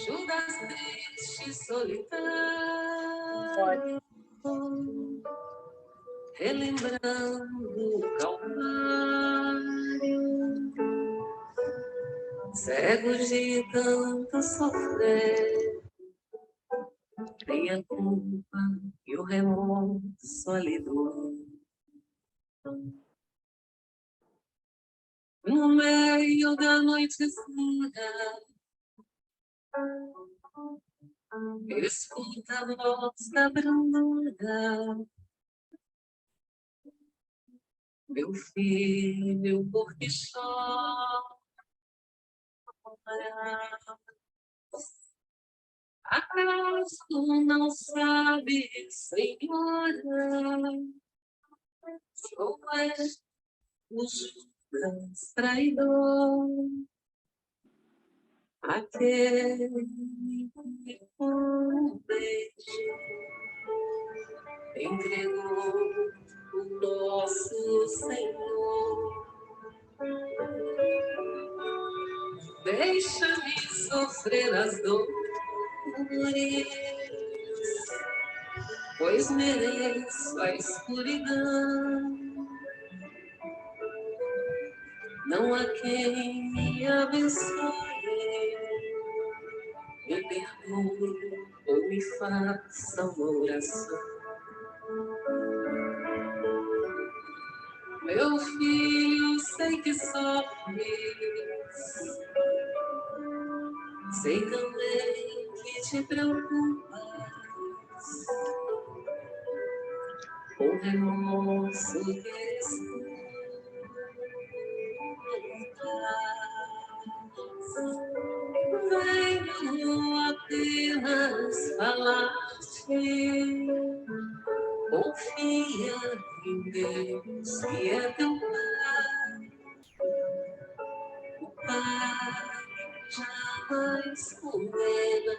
anjo das tristes solitário, relembrando o Calvário, cegos de tanto sofrer, tem a culpa e o remorso ali do no meio da noite escura, escuta a voz da brandura. Meu filho, por que chora? Acaso não sabe, Senhora, sou o Judas traidor, aquele que por um beijo entregou o nosso Senhor. Deixa-me sofrer as dores, pois mereço a escuridão. Não há quem me abençoe, me perdoe ou me faça uma oração. Meu filho, sei que sofres, sei também que te preocupas, com remorso que venho apenas falar-te, confia em Deus que é teu Pai, o Pai jamais condena,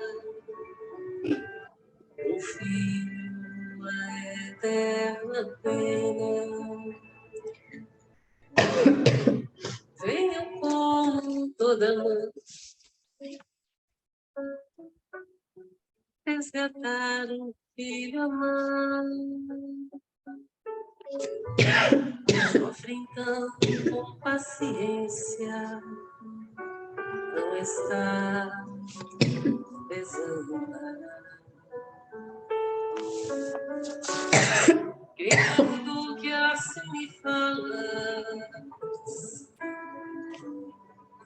o Filho a eterna pena. Venha como toda mãe resgatar um filho amado. Sofre então com paciência, não está desamparado. Criado que assim me falas,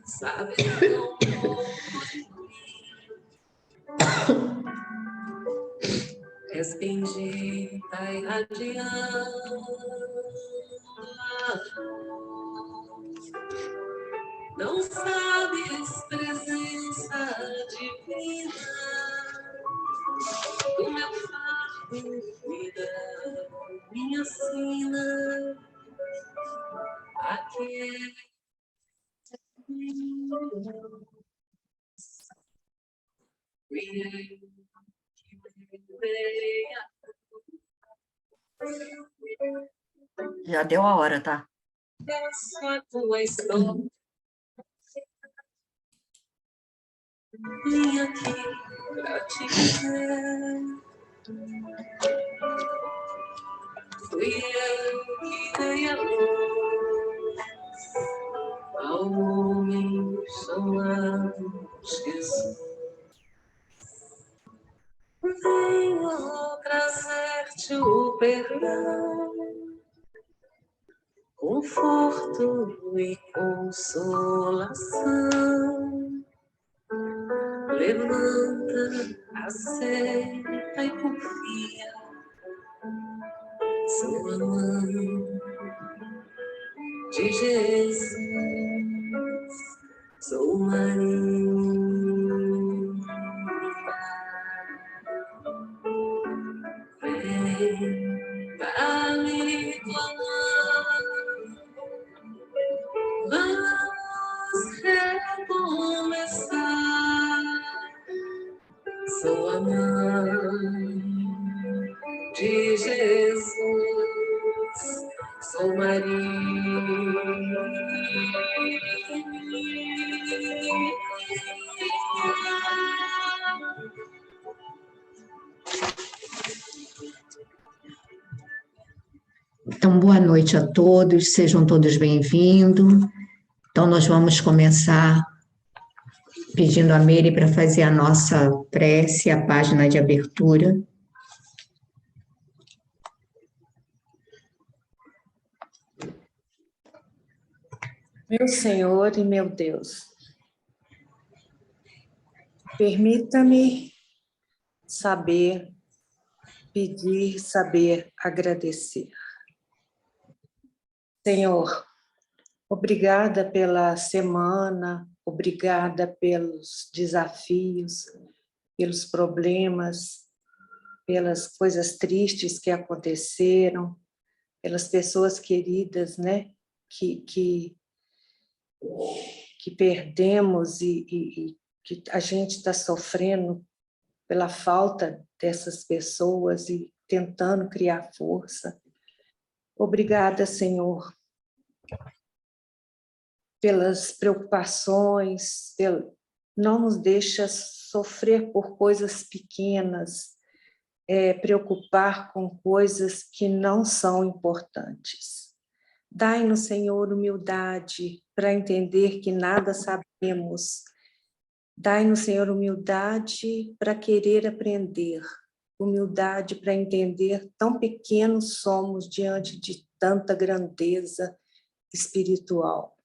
sabe tão pouco de mim. És bendita e radiante, não sabes presença divina, do meu fardo cuida, minha sina, aquele Já deu a hora, tá? Peço a tua história, vim aqui pra te dizer. Fui eu que dei a luz ao homem chamado Jesus. Venho trazer-te o perdão, conforto e consolação. Levanta, aceita e confia. Sou a mãe de Jesus, sou Maria. Vem, dá-me tua mão, vamos recomeçar. Sou a mãe de Jesus, sou Maria. Então, boa noite a todos, sejam todos bem-vindos. Então, nós vamos começar pedindo a Meire para fazer a nossa prece, a página de abertura. Meu Senhor e meu Deus, permita-me saber, pedir, saber agradecer. Senhor, obrigada pela semana, obrigada pelos desafios, pelos problemas, pelas coisas tristes que aconteceram, pelas pessoas queridas, né, que perdemos e que a gente está sofrendo pela falta dessas pessoas e tentando criar força. Obrigada, Senhor, pelas preocupações, não nos deixa sofrer por coisas pequenas, preocupar com coisas que não são importantes. Dai-nos, Senhor, humildade para entender que nada sabemos. Dai-nos, Senhor, humildade para querer aprender. Humildade para entender tão pequenos somos diante de tanta grandeza espiritual.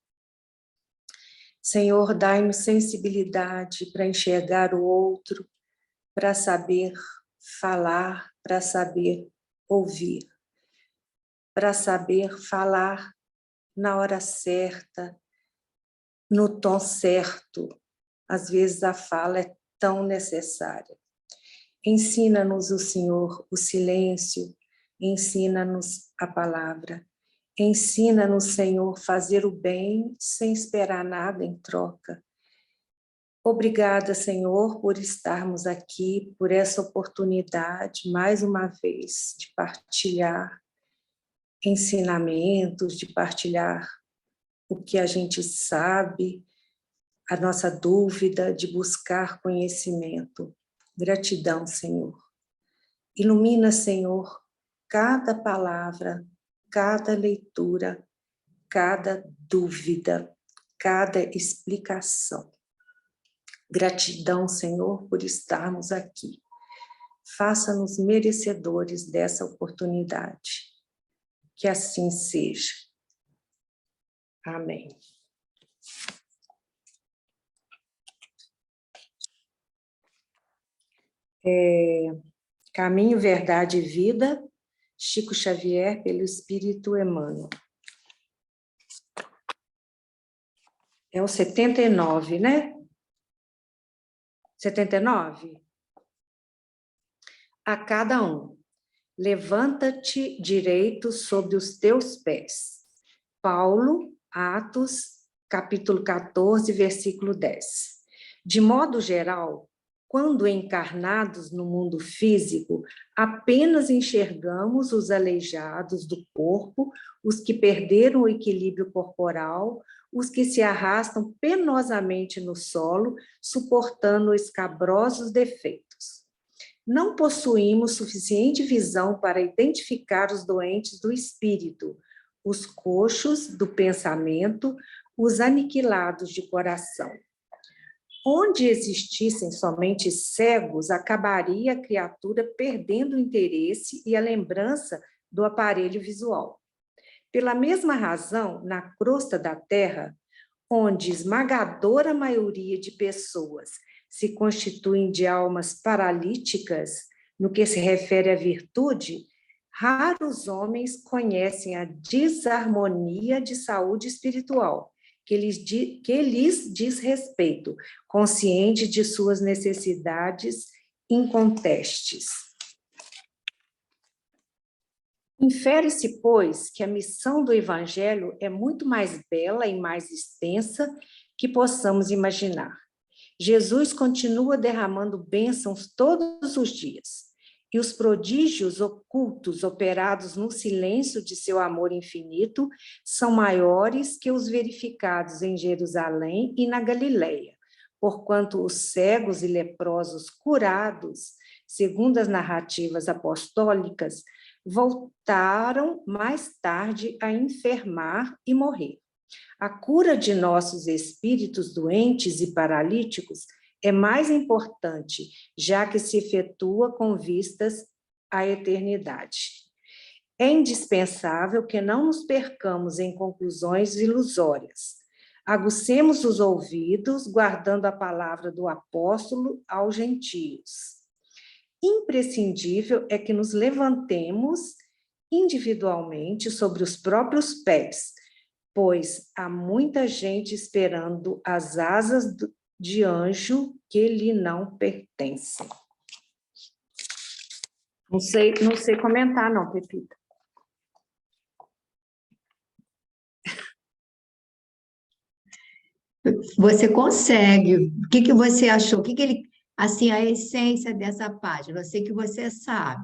Senhor, dai-nos sensibilidade para enxergar o outro, para saber falar, para saber ouvir, para saber falar na hora certa, no tom certo. Às vezes a fala é tão necessária. Ensina-nos o Senhor o silêncio, ensina-nos a palavra. Ensina-nos, Senhor, fazer o bem sem esperar nada em troca. Obrigada, Senhor, por estarmos aqui, por essa oportunidade, mais uma vez, de partilhar ensinamentos, de partilhar o que a gente sabe, a nossa dúvida, de buscar conhecimento. Gratidão, Senhor. Ilumina, Senhor, cada palavra, cada leitura, cada dúvida, cada explicação. Gratidão, Senhor, por estarmos aqui. Faça-nos merecedores dessa oportunidade. Que assim seja. Amém. Caminho, Verdade e Vida, Chico Xavier, pelo Espírito Emmanuel. É o 79, né? 79? A cada um. Levanta-te direito sobre os teus pés. Paulo, Atos, capítulo 14, versículo 10. De modo geral, quando encarnados no mundo físico, apenas enxergamos os aleijados do corpo, os que perderam o equilíbrio corporal, os que se arrastam penosamente no solo, suportando escabrosos defeitos. Não possuímos suficiente visão para identificar os doentes do espírito, os coxos do pensamento, os aniquilados de coração. Onde existissem somente cegos, acabaria a criatura perdendo o interesse e a lembrança do aparelho visual. Pela mesma razão, na crosta da Terra, onde esmagadora maioria de pessoas se constituem de almas paralíticas, no que se refere à virtude, raros homens conhecem a desarmonia de saúde espiritual, que lhes diz respeito, consciente de suas necessidades incontestes. Infere-se, pois, que a missão do Evangelho é muito mais bela e mais extensa que possamos imaginar. Jesus continua derramando bênçãos todos os dias, e os prodígios ocultos operados no silêncio de seu amor infinito são maiores que os verificados em Jerusalém e na Galileia, porquanto os cegos e leprosos curados, segundo as narrativas apostólicas, voltaram mais tarde a enfermar e morrer. A cura de nossos espíritos doentes e paralíticos é mais importante, já que se efetua com vistas à eternidade. É indispensável que não nos percamos em conclusões ilusórias. Agucemos os ouvidos, guardando a palavra do apóstolo aos gentios. Imprescindível é que nos levantemos individualmente sobre os próprios pés, pois há muita gente esperando as asas de anjo que lhe não pertencem. Não sei comentar, não, Pepita. Você consegue. O que que você achou? O que que ele, assim, a essência dessa página? Eu sei que você sabe.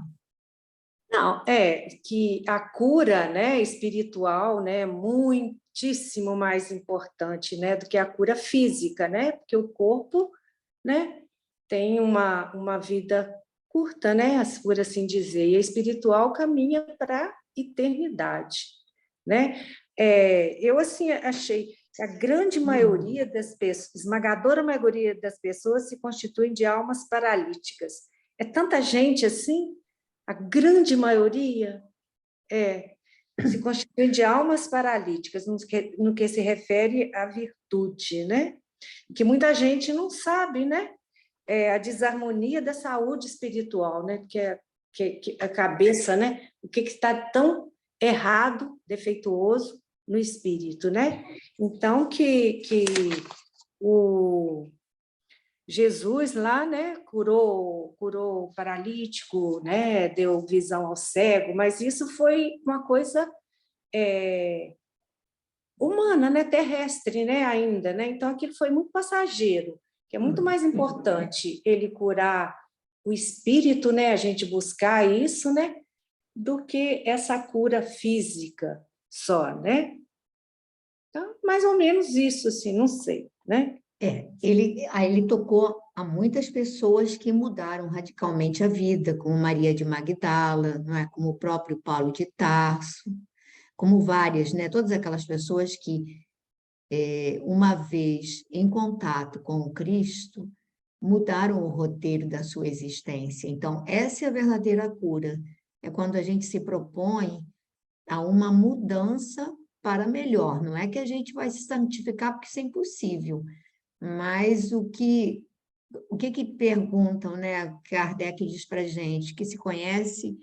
Não, é que a cura, né, espiritual, né, é muitíssimo mais importante, né, do que a cura física, né, porque o corpo, né, tem uma vida curta, né, por assim dizer, e a espiritual caminha para a eternidade, né? Eu, assim, achei que a grande maioria das pessoas, esmagadora maioria das pessoas se constituem de almas paralíticas. É tanta gente assim, a grande maioria se constitui de almas paralíticas, no que se refere à virtude, né? Que muita gente não sabe, né? A desarmonia da saúde espiritual, né? Que a cabeça, né? O que está tão errado, defeituoso no espírito, né? Então, que o Jesus lá, né, curou o paralítico, né, deu visão ao cego, mas isso foi uma coisa humana, né, terrestre, né, ainda, né? Então aquilo foi muito passageiro, que é muito mais importante ele curar o espírito, né, a gente buscar isso, né, do que essa cura física só, né? Então, mais ou menos isso, assim, não sei, né? Aí ele tocou a muitas pessoas que mudaram radicalmente a vida, como Maria de Magdala, não é? Como o próprio Paulo de Tarso, como várias, né? Todas aquelas pessoas que, uma vez em contato com o Cristo, mudaram o roteiro da sua existência. Então, essa é a verdadeira cura. É quando a gente se propõe a uma mudança para melhor. Não é que a gente vai se santificar, porque isso é impossível. Mas o que perguntam, né? Kardec diz para a gente que se conhece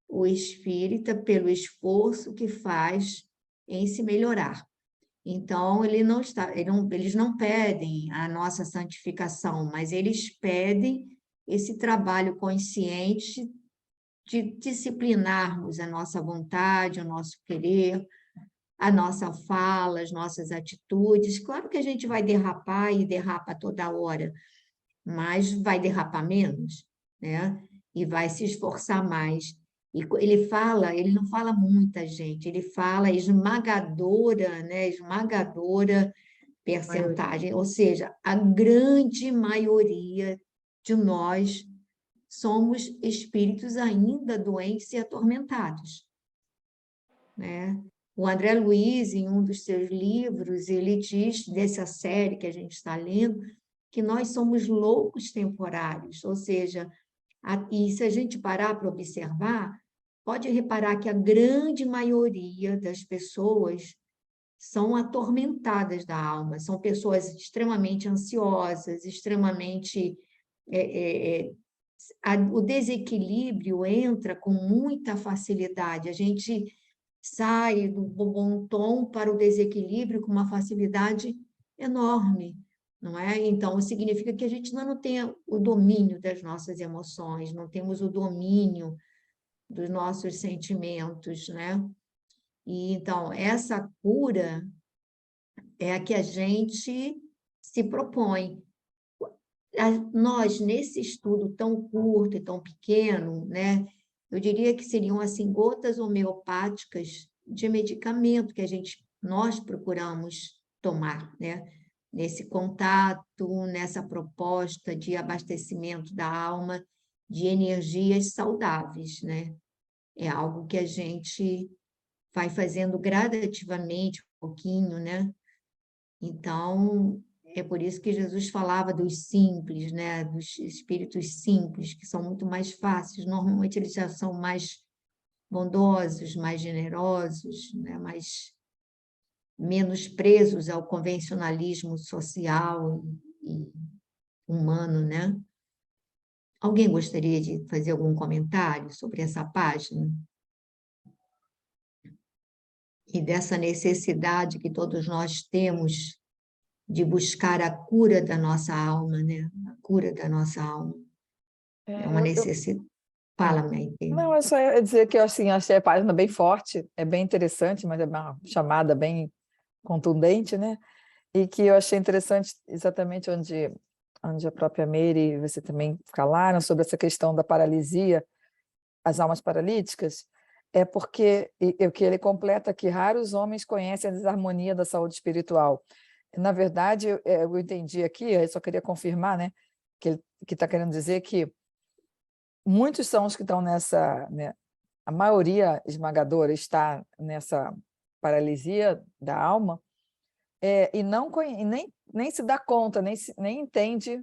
o espírita pelo esforço que faz em se melhorar. Então, eles não pedem a nossa santificação, mas eles pedem esse trabalho consciente de disciplinarmos a nossa vontade, o nosso querer, a nossa fala, as nossas atitudes. Claro que a gente vai derrapar e derrapa toda hora, mas vai derrapar menos, né? E vai se esforçar mais. E ele não fala muita gente, ele fala esmagadora, né? Esmagadora percentagem, ou seja, a grande maioria de nós somos espíritos ainda doentes e atormentados, né? O André Luiz, em um dos seus livros, ele diz dessa série que a gente está lendo, que nós somos loucos temporários, ou seja, e se a gente parar para observar, pode reparar que a grande maioria das pessoas são atormentadas da alma, são pessoas extremamente ansiosas, extremamente... o desequilíbrio entra com muita facilidade, a gente sai do bom tom para o desequilíbrio com uma facilidade enorme, não é? Então, significa que a gente não tem o domínio das nossas emoções, não temos o domínio dos nossos sentimentos, né? E, então, essa cura é a que a gente se propõe. Nós, nesse estudo tão curto e tão pequeno, né, eu diria que seriam assim gotas homeopáticas de medicamento que nós procuramos tomar, né, nesse contato, nessa proposta de abastecimento da alma de energias saudáveis, né? é algo que a gente vai fazendo gradativamente, um pouquinho, né? Então, é por isso que Jesus falava dos simples, né? Dos espíritos simples, que são muito mais fáceis. Normalmente eles já são mais bondosos, mais generosos, né? Mais menos presos ao convencionalismo social e humano, né? Alguém gostaria de fazer algum comentário sobre essa página? E dessa necessidade que todos nós temos de buscar a cura da nossa alma, né? A cura da nossa alma. É uma necessidade. Fala, Maite. Não, é só ia dizer que eu assim, achei a página bem forte, é bem interessante, mas é uma chamada bem contundente, né? E que eu achei interessante exatamente onde a própria Meire e você também falaram sobre essa questão da paralisia, as almas paralíticas, é porque o que ele completa que raros homens conhecem a desarmonia da saúde espiritual. Na verdade, eu entendi aqui, eu só queria confirmar, né, que ele está querendo dizer que muitos são os que estão nessa, né, a maioria esmagadora está nessa paralisia da alma, e não e nem se dá conta, nem entende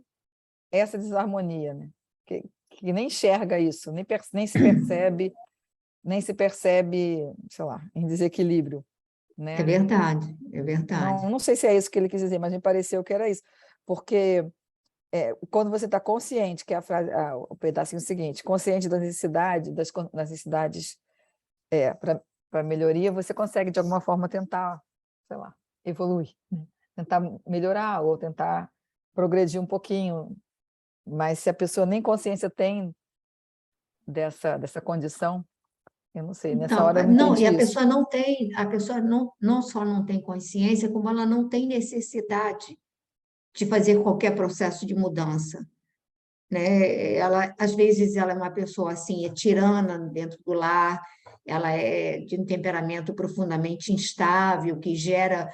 essa desarmonia, né? Que nem enxerga isso, nem se percebe, sei lá, em desequilíbrio, É né? verdade, é verdade. Não sei se é isso que ele quis dizer, mas me pareceu que era isso, porque quando você está consciente, que é a frase, o pedacinho seguinte, consciente da necessidade, das necessidades para melhoria, você consegue, de alguma forma, tentar, sei lá, evoluir, né? Tentar melhorar ou tentar progredir um pouquinho. Mas se a pessoa nem consciência tem dessa condição, eu não sei, nessa Então, hora eu não não, e entendi a isso. pessoa não tem, a pessoa não só não tem consciência, como ela não tem necessidade de fazer qualquer processo de mudança, né? Ela, às vezes, ela é uma pessoa assim, é tirana dentro do lar, ela é de um temperamento profundamente instável, que gera,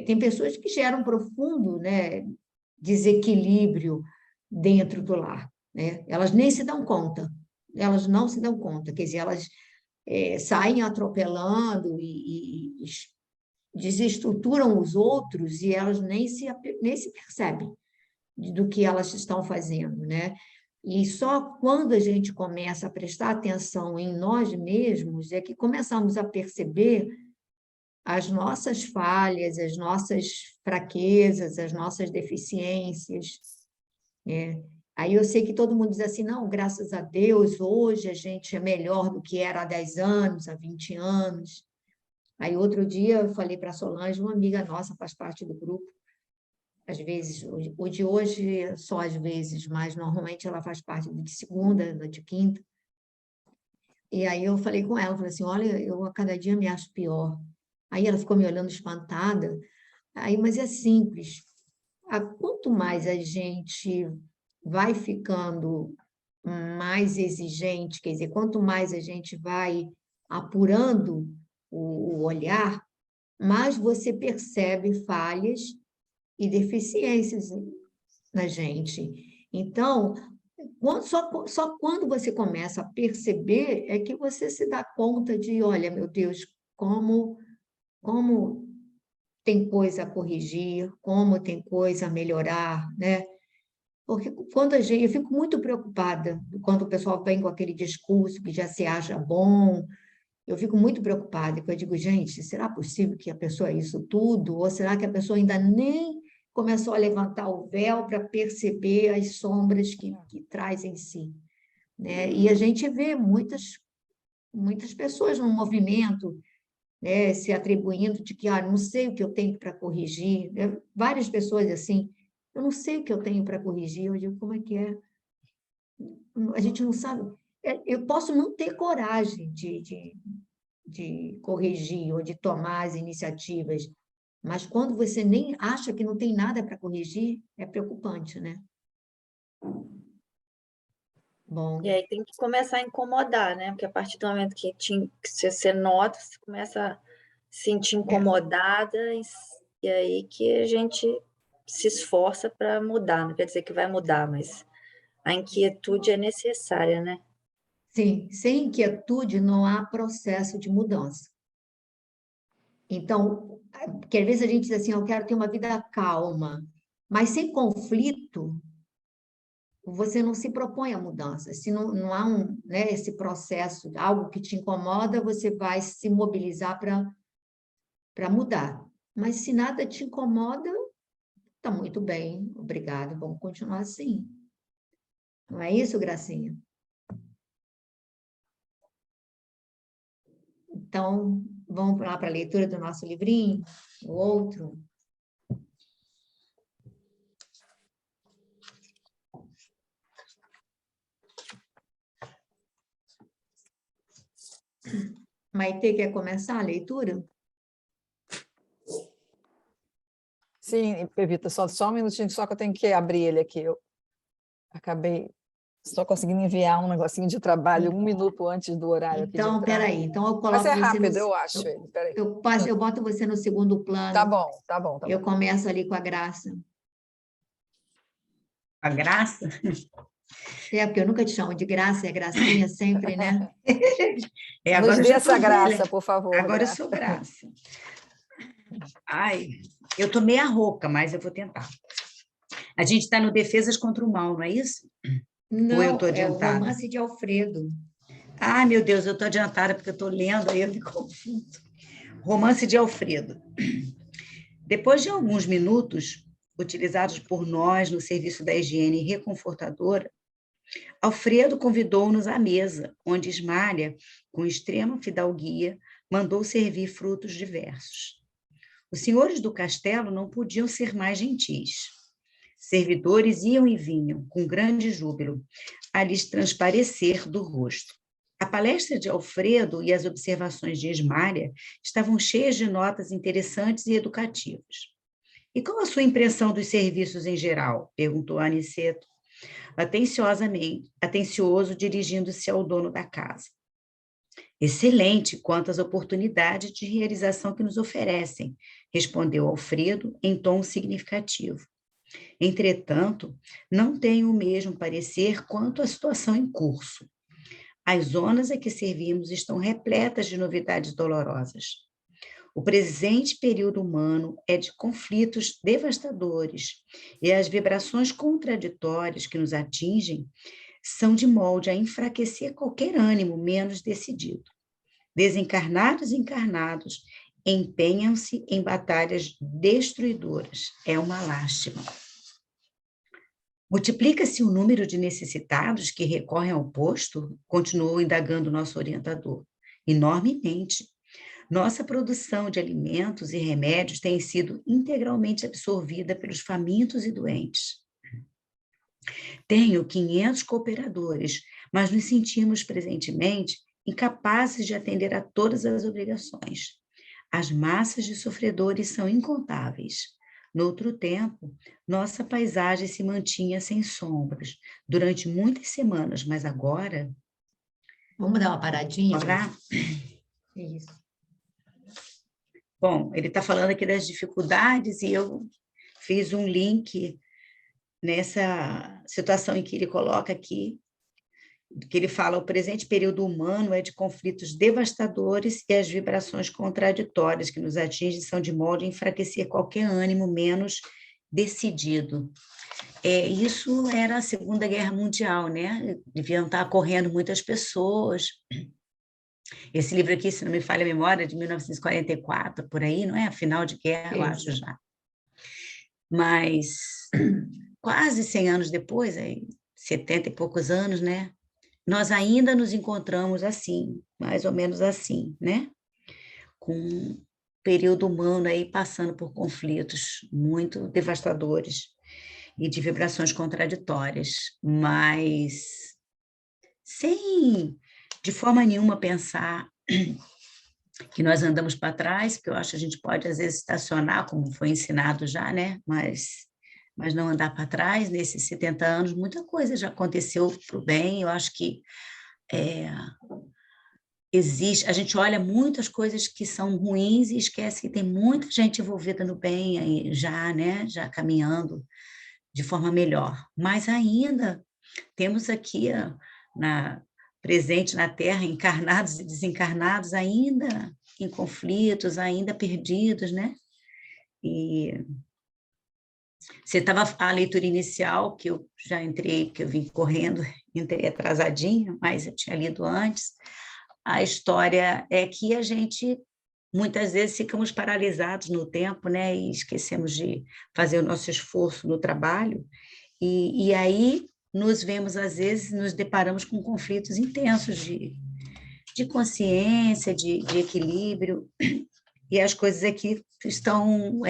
tem pessoas que geram profundo, né, desequilíbrio dentro do lar, né? Elas nem se dão conta, elas não se dão conta, quer dizer, elas saem atropelando e desestruturam os outros e elas nem se percebem do que elas estão fazendo, né? E só quando a gente começa a prestar atenção em nós mesmos é que começamos a perceber as nossas falhas, as nossas fraquezas, as nossas deficiências, né? Aí eu sei que todo mundo diz assim, não, graças a Deus, hoje a gente é melhor do que era há 10 anos, há 20 anos. Aí outro dia eu falei para a Solange, uma amiga nossa, faz parte do grupo, às vezes, o de hoje só às vezes, mas normalmente ela faz parte do de segunda, do de quinta. E aí eu falei com ela, falei assim, olha, eu a cada dia me acho pior. Aí ela ficou me olhando espantada. Aí, mas é simples. Quanto mais a gente vai ficando mais exigente, quer dizer, quanto mais a gente vai apurando o olhar, mais você percebe falhas e deficiências na gente. Então, só quando você começa a perceber é que você se dá conta de, olha, meu Deus, como tem coisa a corrigir, como tem coisa a melhorar, né? Porque quando eu fico muito preocupada quando o pessoal vem com aquele discurso que já se acha bom, eu fico muito preocupada, porque eu digo, gente, será possível que a pessoa é isso tudo? Ou será que a pessoa ainda nem começou a levantar o véu para perceber as sombras que traz em si, né? E a gente vê muitas pessoas no movimento, né, se atribuindo de que, não sei o que eu tenho para corrigir, né? Várias pessoas assim, eu não sei o que eu tenho para corrigir, eu digo, como é que é? A gente não sabe. Eu posso não ter coragem de corrigir ou de tomar as iniciativas, mas quando você nem acha que não tem nada para corrigir, é preocupante, né? Bom, E aí tem que começar a incomodar, né? Porque a partir do momento que você nota, você começa a se sentir incomodada, e aí que a gente se esforça para mudar. Não quer dizer que vai mudar, mas a inquietude é necessária, né? Sim, sem inquietude não há processo de mudança. Então, porque às vezes a gente diz assim, eu quero ter uma vida calma, mas sem conflito, você não se propõe a mudança. Se não há né, esse processo, algo que te incomoda, você vai se mobilizar para mudar. Mas se nada te incomoda, está muito bem, obrigado, vamos continuar assim. Não é isso, Gracinha? Então, vamos lá para a leitura do nosso livrinho, o outro. Maitê, quer começar a leitura? Sim, Evita, só um minutinho, só que eu tenho que abrir ele aqui. Eu acabei só conseguindo enviar um negocinho de trabalho 1 minuto antes do horário aqui de Então, entrar. peraí. Então, eu Mas coloco é você rápido, eu acho ele. Peraí. eu boto você no segundo Tá plano. bom, tá bom, tá Eu bom. começo ali com a Graça. A Graça? É, porque eu nunca te chamo de Graça, é Gracinha sempre, né? Agora Nos eu dê já tô essa graça, velha. por favor. Agora eu Graça. sou Graça. Ai, eu tô meia rouca, mas eu vou tentar. A gente está no Defesas contra o Mal, não é isso? Ou eu Não, tô é o adiantada? romance de Alfredo. Ai, meu Deus, eu tô adiantada porque eu tô lendo, aí eu me confundo. Romance de Alfredo. Depois de alguns minutos, utilizados por nós no serviço da higiene reconfortadora, Alfredo convidou-nos à mesa, onde Ismália, com extrema fidalguia, mandou servir frutos diversos. Os senhores do castelo não podiam ser mais gentis. Servidores iam e vinham, com grande júbilo, a lhes transparecer do rosto. A palestra de Alfredo e as observações de Ismália estavam cheias de notas interessantes e educativas. E qual a sua impressão dos serviços em geral? Perguntou Aniceto, atencioso, dirigindo-se ao dono da casa. Excelente quanto às oportunidades de realização que nos oferecem, respondeu Alfredo em tom significativo. Entretanto, não tenho o mesmo parecer quanto à situação em curso. As zonas a que servimos estão repletas de novidades dolorosas. O presente período humano é de conflitos devastadores e as vibrações contraditórias que nos atingem são de molde a enfraquecer qualquer ânimo menos decidido. Desencarnados e encarnados empenham-se em batalhas destruidoras. É uma lástima. Multiplica-se o número de necessitados que recorrem ao posto? Continuou indagando nosso orientador. Enormemente. Nossa produção de alimentos e remédios tem sido integralmente absorvida pelos famintos e doentes. Tenho 500 cooperadores, mas nos sentimos presentemente incapazes de atender a todas as obrigações. As massas de sofredores são incontáveis. Noutro tempo, nossa paisagem se mantinha sem sombras durante muitas semanas, mas agora... Vamos dar uma paradinha? Parar? Isso. Bom, ele está falando aqui das dificuldades e eu fiz um link nessa situação em que ele coloca aqui, que ele fala, o presente período humano é de conflitos devastadores e as vibrações contraditórias que nos atingem são de modo a enfraquecer qualquer ânimo menos decidido. Isso era a Segunda Guerra Mundial, né? Deviam estar correndo muitas pessoas. Esse livro aqui, se não me falha a memória, de 1944, por aí, não é? Final de guerra, eu acho já. Mas quase 100 anos depois, 70 e poucos anos, né? Nós ainda nos encontramos assim, mais ou menos assim, né? Com um período humano aí passando por conflitos muito devastadores e de vibrações contraditórias, mas sem, de forma nenhuma, pensar que nós andamos para trás, porque eu acho que a gente pode, às vezes, estacionar, como foi ensinado já, né? Mas não andar para trás. Nesses 70 anos, muita coisa já aconteceu para o bem. Eu acho que existe, a gente olha muitas coisas que são ruins e esquece que tem muita gente envolvida no bem aí já, né? Já caminhando de forma melhor. Mas ainda temos aqui presente na Terra, encarnados e desencarnados, ainda em conflitos, ainda perdidos, né? E você estava a leitura inicial, que eu já entrei, que eu vim correndo, entrei atrasadinha, mas eu tinha lido antes. A história é que a gente, muitas vezes, ficamos paralisados no tempo, né? E esquecemos de fazer o nosso esforço no trabalho. E aí nos vemos, às vezes, nos deparamos com conflitos intensos de consciência, de equilíbrio. E as coisas aqui estão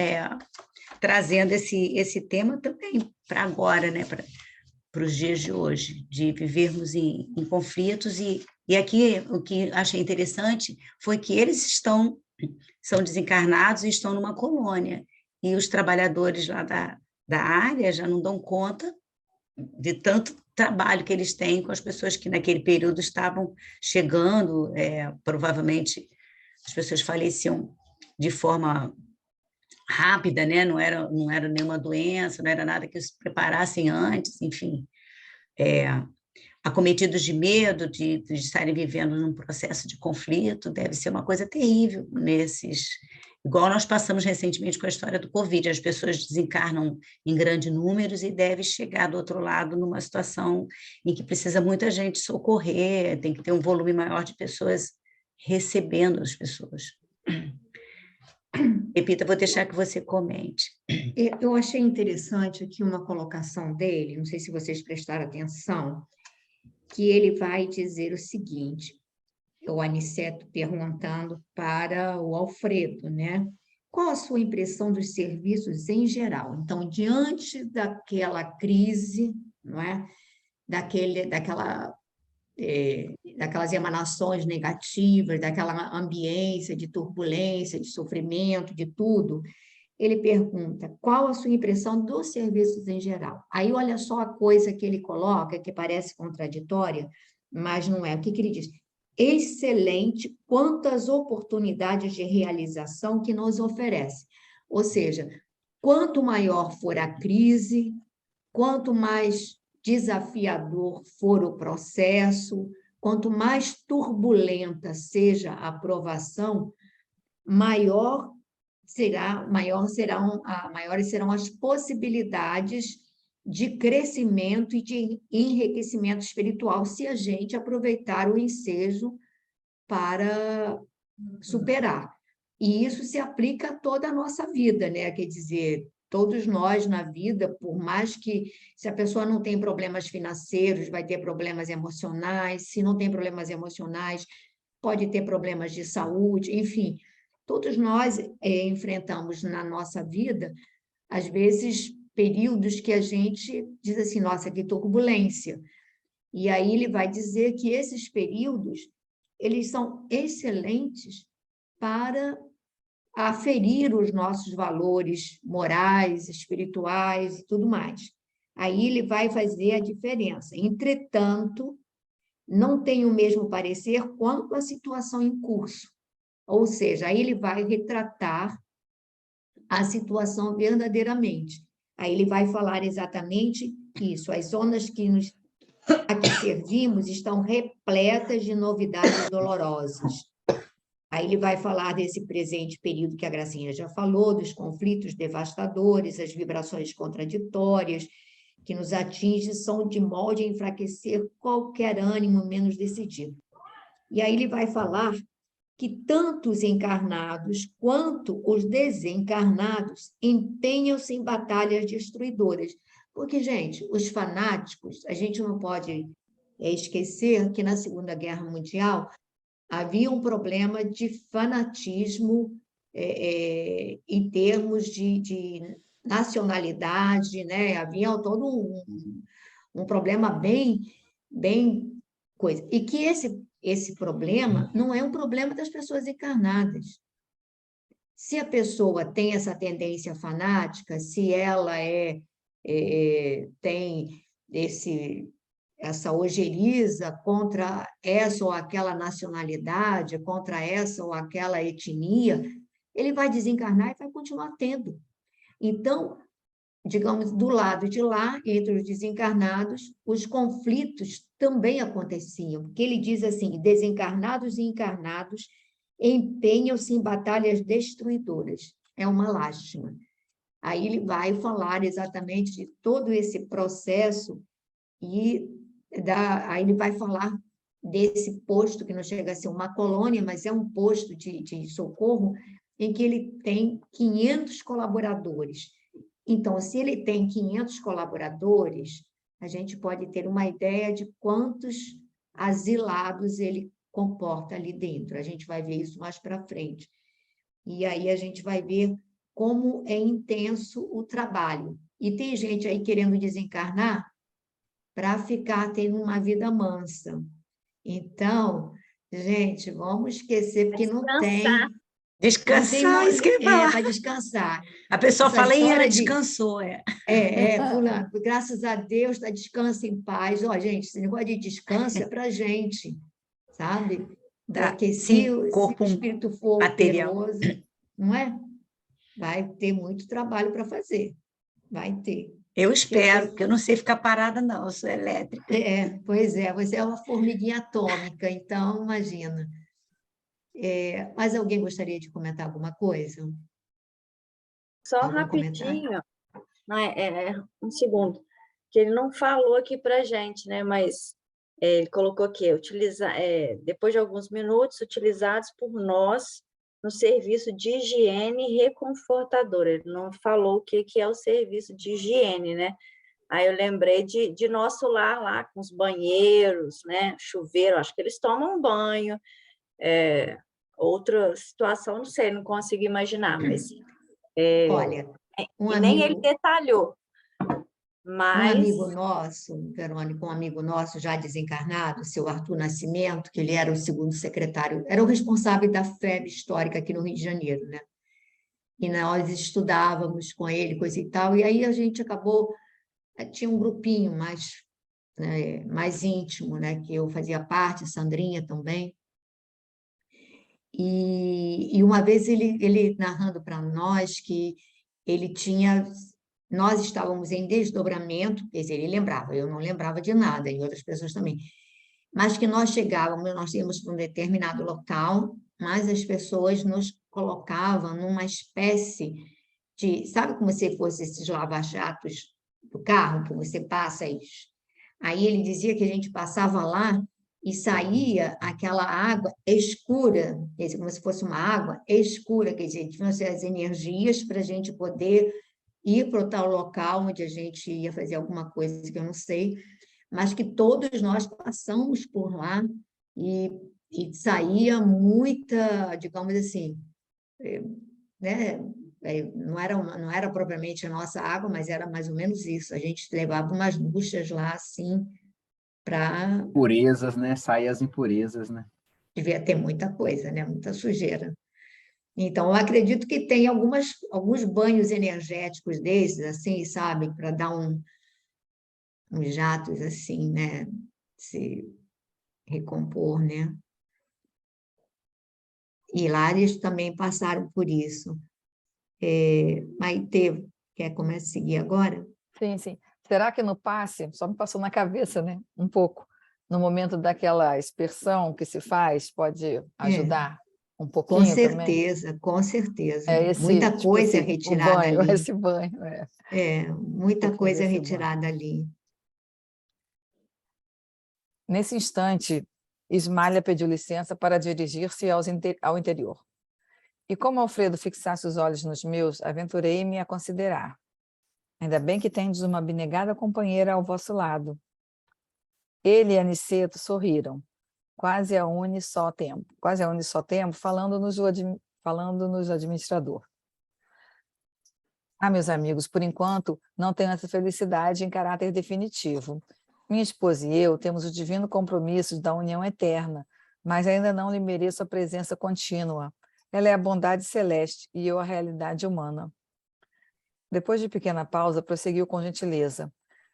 trazendo esse tema também para agora, né? Para os dias de hoje, de vivermos em conflitos. E aqui o que achei interessante foi que eles são desencarnados e estão numa colônia. E os trabalhadores lá da área já não dão conta de tanto trabalho que eles têm com as pessoas que naquele período estavam chegando, provavelmente as pessoas faleciam de forma rápida, né? Não era nenhuma doença, não era nada que se preparassem antes, enfim, acometidos de medo de estarem vivendo num processo de conflito, deve ser uma coisa terrível igual nós passamos recentemente com a história do Covid, as pessoas desencarnam em grandes números e deve chegar do outro lado numa situação em que precisa muita gente socorrer, tem que ter um volume maior de pessoas recebendo as pessoas. Repita, vou deixar que você comente. Eu achei interessante aqui uma colocação dele, não sei se vocês prestaram atenção, que ele vai dizer o seguinte, o Aniceto perguntando para o Alfredo, né? Qual a sua impressão dos serviços em geral? Então, diante daquela crise, não é? Daquelas emanações negativas, daquela ambiência de turbulência, de sofrimento, de tudo, ele pergunta qual a sua impressão dos serviços em geral. Aí, olha só a coisa que ele coloca, que parece contraditória, mas não é. O que ele diz? Excelente quantas oportunidades de realização que nos oferece. Ou seja, quanto maior for a crise, quanto mais desafiador for o processo, quanto mais turbulenta seja a provação, maiores serão as possibilidades de crescimento e de enriquecimento espiritual se a gente aproveitar o ensejo para superar. E isso se aplica a toda a nossa vida, né? Quer dizer, todos nós na vida, por mais que se a pessoa não tem problemas financeiros, vai ter problemas emocionais, se não tem problemas emocionais, pode ter problemas de saúde, enfim, todos nós enfrentamos na nossa vida, às vezes, períodos que a gente diz assim, nossa, que turbulência. E aí ele vai dizer que esses períodos, eles são excelentes para aferir os nossos valores morais, espirituais e tudo mais. Aí ele vai fazer a diferença. Entretanto, não tem o mesmo parecer quanto a situação em curso. Ou seja, aí ele vai retratar a situação verdadeiramente. Aí ele vai falar exatamente isso. As zonas a que servimos estão repletas de novidades dolorosas. Aí ele vai falar desse presente período que a Gracinha já falou, dos conflitos devastadores, as vibrações contraditórias que nos atingem são de molde a enfraquecer qualquer ânimo menos decidido. E aí ele vai falar que tanto os encarnados quanto os desencarnados empenham-se em batalhas destruidoras. Porque, gente, os fanáticos, a gente não pode esquecer que na Segunda Guerra Mundial havia um problema de fanatismo em termos de nacionalidade, né? Havia todo um problema bem coisa. E que esse problema não é um problema das pessoas encarnadas. Se a pessoa tem essa tendência fanática, se ela tem essa ojeriza contra essa ou aquela nacionalidade, contra essa ou aquela etnia, ele vai desencarnar e vai continuar tendo. Então, digamos, do lado de lá, entre os desencarnados, os conflitos também aconteciam, porque ele diz assim, desencarnados e encarnados empenham-se em batalhas destruidoras. É uma lástima. Aí ele vai falar exatamente de todo esse processo e aí ele vai falar desse posto, que não chega a ser uma colônia, mas é um posto de socorro, em que ele tem 500 colaboradores. Então, se ele tem 500 colaboradores, a gente pode ter uma ideia de quantos asilados ele comporta ali dentro. A gente vai ver isso mais para frente. E aí a gente vai ver como é intenso o trabalho. E tem gente aí querendo desencarnar para ficar tendo uma vida mansa. Então, gente, vamos esquecer, porque não tem... Descansar, isso que eu ia falar. para descansar. A pessoa Essa fala, história ela de- descansou. fulano, graças a Deus, descansa em paz. Ó, gente, esse negócio de descanso é para gente, sabe? Porque se o corpo espírito for material. operoso, não é? Vai ter muito trabalho para fazer. Vai ter. Eu espero, porque eu não sei ficar parada, não, eu sou elétrica. Pois é, você é uma formiguinha atômica, então, imagina. Mas alguém gostaria de comentar alguma coisa? Só Algum comentário? rapidinho, não, um segundo, que ele não falou aqui para gente, né? Mas ele colocou aqui, depois de alguns minutos, utilizados por nós no serviço de higiene reconfortadora. Ele não falou o que é o serviço de higiene, né? Aí eu lembrei de nosso lar lá, com os banheiros, né? Chuveiro, acho que eles tomam banho. Outra situação, não sei, não consigo imaginar, mas... Olha, e nem ele detalhou, um mas... amigo nosso, Verônica, um amigo nosso já desencarnado, o seu Arthur Nascimento, que ele era o segundo secretário, era o responsável da FEB histórica aqui no Rio de Janeiro, né? E nós estudávamos com ele, coisa e tal, e aí a gente acabou, tinha um grupinho mais íntimo, né? Que eu fazia parte, a Sandrinha também. E uma vez ele narrando para nós que ele tinha... Nós estávamos em desdobramento, quer dizer, ele lembrava, eu não lembrava de nada, e outras pessoas também, mas que nós íamos para um determinado local, mas as pessoas nos colocavam numa espécie de... Sabe como se fosse esses lava-jatos do carro, que você passa isso? Aí ele dizia que a gente passava lá e saía aquela água escura, quer dizer, como se fosse uma água escura, quer dizer, tinham as energias para a gente poder ir para o tal local onde a gente ia fazer alguma coisa que eu não sei, mas que todos nós passamos por lá e saía muita, digamos assim, né? Não era propriamente a nossa água, mas era mais ou menos isso. A gente levava umas buchas lá, assim, para... Impurezas, né? Sair as impurezas, né? Devia ter muita coisa, né? Muita sujeira. Então, eu acredito que tem alguns banhos energéticos desses, assim, sabe? Para dar uns jatos, assim, né? Se recompor, né? E lá eles também passaram por isso. Maitê, quer começar a seguir agora? Sim, sim. Será que no passe, só me passou na cabeça, né? Um pouco, no momento daquela aspersão que se faz, pode ajudar um pouquinho Com também? certeza, com certeza. Esse, Muita tipo coisa assim, o retirada banho, ali. esse banho, Muita pouquinho coisa desse retirada ali. Nesse instante, Ismália pediu licença para dirigir-se ao interior. E como Alfredo fixasse os olhos nos meus, aventurei-me a considerar. Ainda bem que tendes uma abnegada companheira ao vosso lado. Ele e Aniceto sorriram, quase a une só tempo, falando-nos o administrador. Meus amigos, por enquanto, não tenho essa felicidade em caráter definitivo. Minha esposa e eu temos o divino compromisso da união eterna, mas ainda não lhe mereço a presença contínua. Ela é a bondade celeste e eu a realidade humana. Depois de pequena pausa, prosseguiu com gentileza.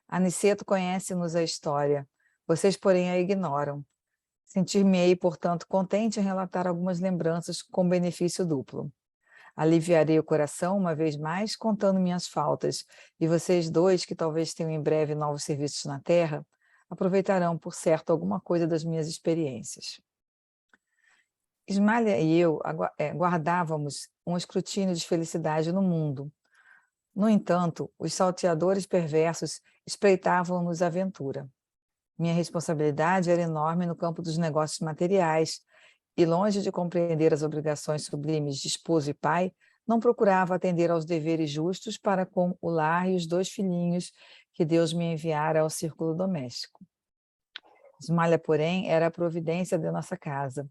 Aniceto conhece-nos a história. Vocês, porém, a ignoram. Sentir-me-ei, portanto, contente em relatar algumas lembranças com benefício duplo. Aliviarei o coração uma vez mais, contando minhas faltas, e vocês dois, que talvez tenham em breve novos serviços na Terra, aproveitarão, por certo, alguma coisa das minhas experiências. Ismália e eu guardávamos um escrutínio de felicidade no mundo. No entanto, os salteadores perversos espreitavam-nos a aventura. Minha responsabilidade era enorme no campo dos negócios materiais, e longe de compreender as obrigações sublimes de esposo e pai, não procurava atender aos deveres justos para com o lar e os 2 filhinhos que Deus me enviara ao círculo doméstico. Ismália, porém, era a providência de nossa casa.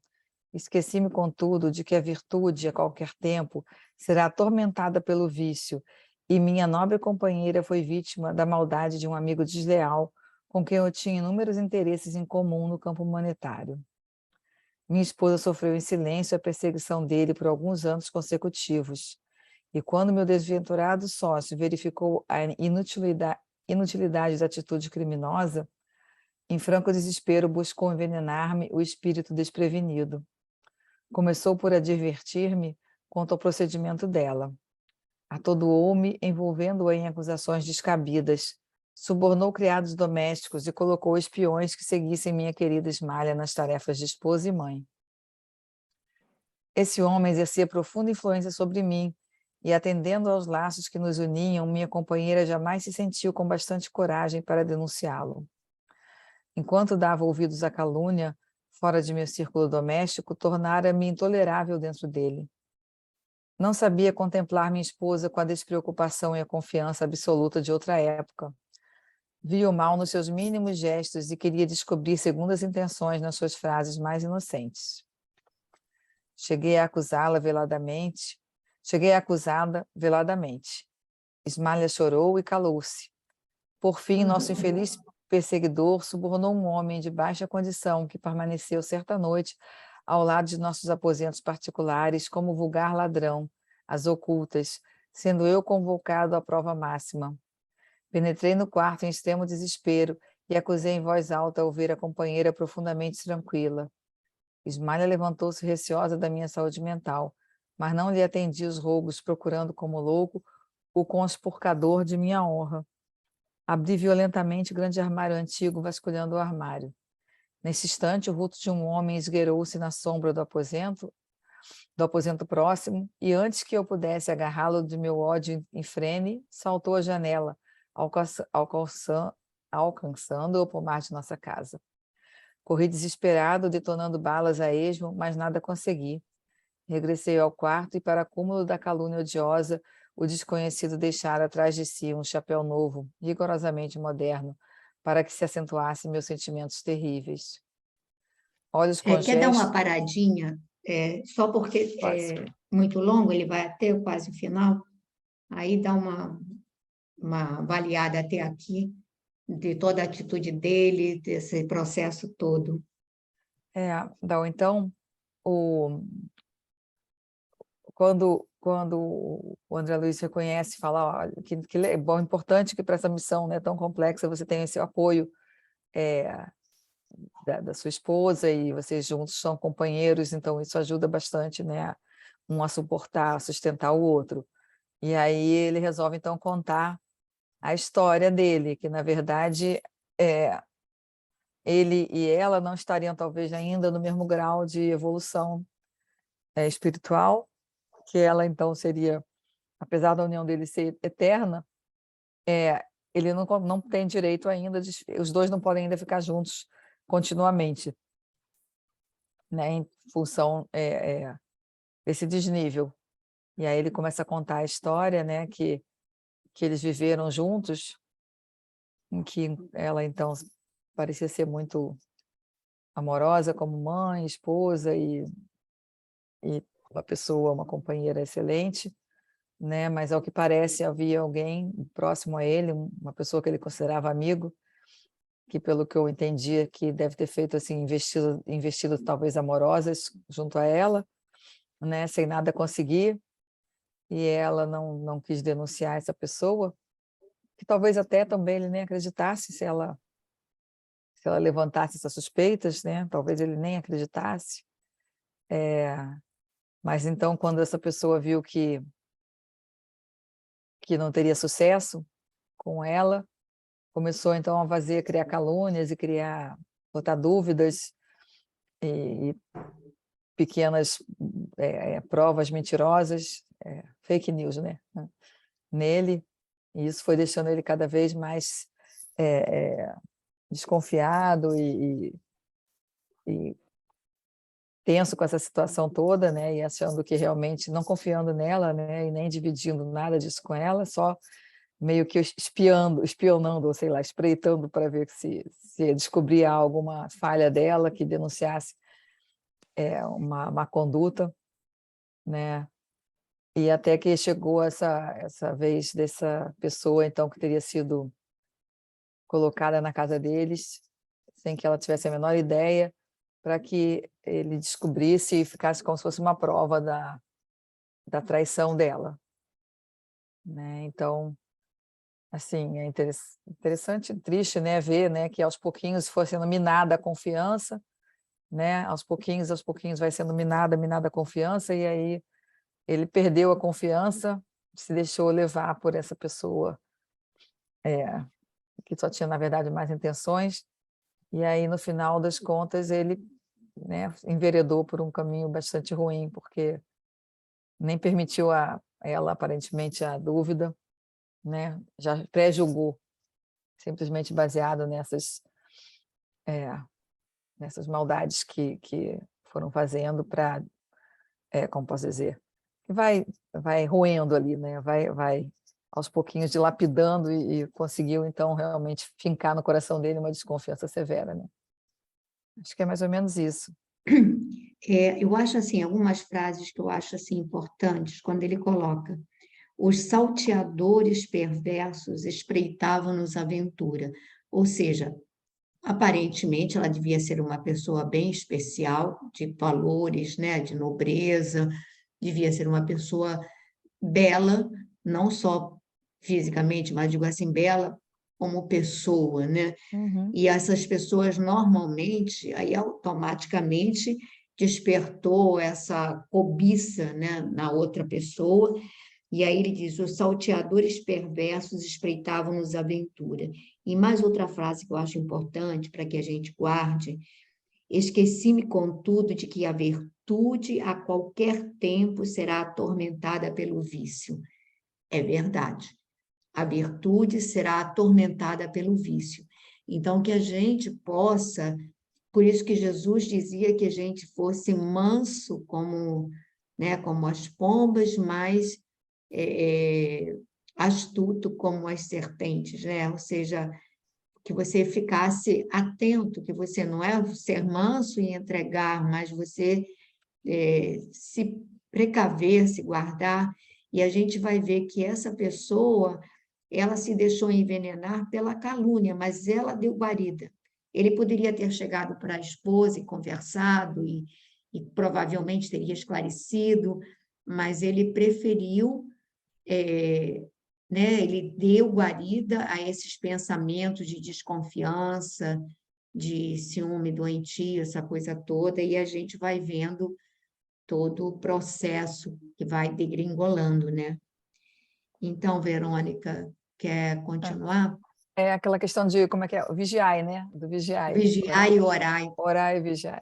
Esqueci-me, contudo, de que a virtude, a qualquer tempo, será atormentada pelo vício, e minha nobre companheira foi vítima da maldade de um amigo desleal, com quem eu tinha inúmeros interesses em comum no campo humanitário. Minha esposa sofreu em silêncio a perseguição dele por alguns anos consecutivos, e quando meu desventurado sócio verificou a inutilidade da atitude criminosa, em franco desespero buscou envenenar-me o espírito desprevenido. Começou por advertir-me quanto ao procedimento dela. Atordoou-me, envolvendo-a em acusações descabidas, subornou criados domésticos e colocou espiões que seguissem minha querida Ismália nas tarefas de esposa e mãe. Esse homem exercia profunda influência sobre mim, e atendendo aos laços que nos uniam, minha companheira jamais se sentiu com bastante coragem para denunciá-lo. Enquanto dava ouvidos à calúnia, fora de meu círculo doméstico, tornara-me intolerável dentro dele. Não sabia contemplar minha esposa com a despreocupação e a confiança absoluta de outra época. Via o mal nos seus mínimos gestos e queria descobrir segundas intenções nas suas frases mais inocentes. Cheguei a acusá-la veladamente. Ismália chorou e calou-se. Por fim, nosso infeliz perseguidor subornou um homem de baixa condição que permaneceu certa noite ao lado de nossos aposentos particulares como vulgar ladrão, às ocultas, sendo eu convocado à prova máxima. Penetrei no quarto em extremo desespero e acusei em voz alta ao ver a companheira profundamente tranquila. Ismália levantou-se receosa da minha saúde mental, mas não lhe atendi os rogos, procurando como louco o conspurcador de minha honra. Abri violentamente o grande armário antigo, vasculhando o armário. Nesse instante, o vulto de um homem esgueirou-se na sombra do aposento próximo, e antes que eu pudesse agarrá-lo de meu ódio em frene, saltou a janela, alcançando o pomar de nossa casa. Corri desesperado, detonando balas a esmo, mas nada consegui. Regressei ao quarto e, para cúmulo da calúnia odiosa, o desconhecido deixara atrás de si um chapéu novo, rigorosamente moderno, para que se acentuassem meus sentimentos terríveis. Olhos com Quer dar uma gestos... paradinha? Só porque Quase. é muito longo, ele vai até quase o final. Aí dá uma avaliada até aqui de toda a atitude dele, desse processo todo. Então, quando o André Luiz reconhece, fala olha, que é bom, importante que para essa missão, né, tão complexa você tenha esse apoio da sua esposa, e vocês juntos são companheiros, então isso ajuda bastante, né, um a suportar, a sustentar o outro. E aí ele resolve então contar a história dele, que na verdade ele e ela não estariam talvez ainda no mesmo grau de evolução espiritual, que ela então seria, apesar da união deles ser eterna, ele não tem direito ainda, os dois não podem ainda ficar juntos continuamente, né, em função desse desnível. E aí ele começa a contar a história, né, que eles viveram juntos, em que ela então parecia ser muito amorosa como mãe, esposa e uma pessoa, uma companheira excelente, né? Mas ao que parece havia alguém próximo a ele, uma pessoa que ele considerava amigo, que pelo que eu entendi que deve ter feito assim investidas talvez amorosas junto a ela, né? Sem nada conseguir, e ela não quis denunciar essa pessoa, que talvez até também ele nem acreditasse se ela levantasse essas suspeitas, né? Talvez ele nem acreditasse. Mas então, quando essa pessoa viu que não teria sucesso com ela, começou então a criar calúnias e botar dúvidas e pequenas provas mentirosas, fake news, né? Nele, e isso foi deixando ele cada vez mais desconfiado e tenso com essa situação toda, né? E achando que realmente, não confiando nela, né? E nem dividindo nada disso com ela, só meio que espionando, ou sei lá, espreitando para ver se descobria alguma falha dela que denunciasse uma má conduta, né? E até que chegou essa vez dessa pessoa, então, que teria sido colocada na casa deles, sem que ela tivesse a menor ideia, para que ele descobrisse e ficasse como se fosse uma prova da traição dela, né? Então, assim, é interessante, triste, né, ver, né, que aos pouquinhos foi sendo minada a confiança, né? Aos pouquinhos vai sendo minada a confiança, e aí ele perdeu a confiança, se deixou levar por essa pessoa que só tinha, na verdade, más intenções, e aí, no final das contas, ele, né, enveredou por um caminho bastante ruim, porque nem permitiu a ela, aparentemente, a dúvida, né? Já pré-julgou, simplesmente baseado nessas maldades que foram fazendo para, como posso dizer, vai roendo ali, né? Vai aos pouquinhos dilapidando e conseguiu, então, realmente fincar no coração dele uma desconfiança severa, né? Acho que é mais ou menos isso. Eu acho assim, algumas frases que eu acho assim importantes, quando ele coloca: os salteadores perversos espreitavam-nos aventura. Ou seja, aparentemente ela devia ser uma pessoa bem especial, de valores, né, de nobreza, devia ser uma pessoa bela, não só fisicamente, mas digo assim, bela como pessoa, né? Uhum. E essas pessoas normalmente, aí automaticamente despertou essa cobiça, né, na outra pessoa, e aí ele diz: os salteadores perversos espreitavam-nos a aventura. E mais outra frase que eu acho importante para que a gente guarde: esqueci-me, contudo, de que a virtude a qualquer tempo será atormentada pelo vício. É verdade. A virtude será atormentada pelo vício. Então, que a gente possa, por isso que Jesus dizia que a gente fosse manso como, né, como as pombas, mas astuto como as serpentes, né? Ou seja, que você ficasse atento, que você não é ser manso e entregar, mas você se precaver, se guardar, e a gente vai ver que essa pessoa, ela se deixou envenenar pela calúnia, mas ela deu guarida. Ele poderia ter chegado para a esposa e conversado, e provavelmente teria esclarecido, mas ele preferiu, né, ele deu guarida a esses pensamentos de desconfiança, de ciúme doentio, essa coisa toda, e a gente vai vendo todo o processo que vai degringolando, né? Então, Verônica, quer continuar? É aquela questão de, como é que é? O vigiai, né? Do vigiai. Vigiar e orar. Orar e vigiar.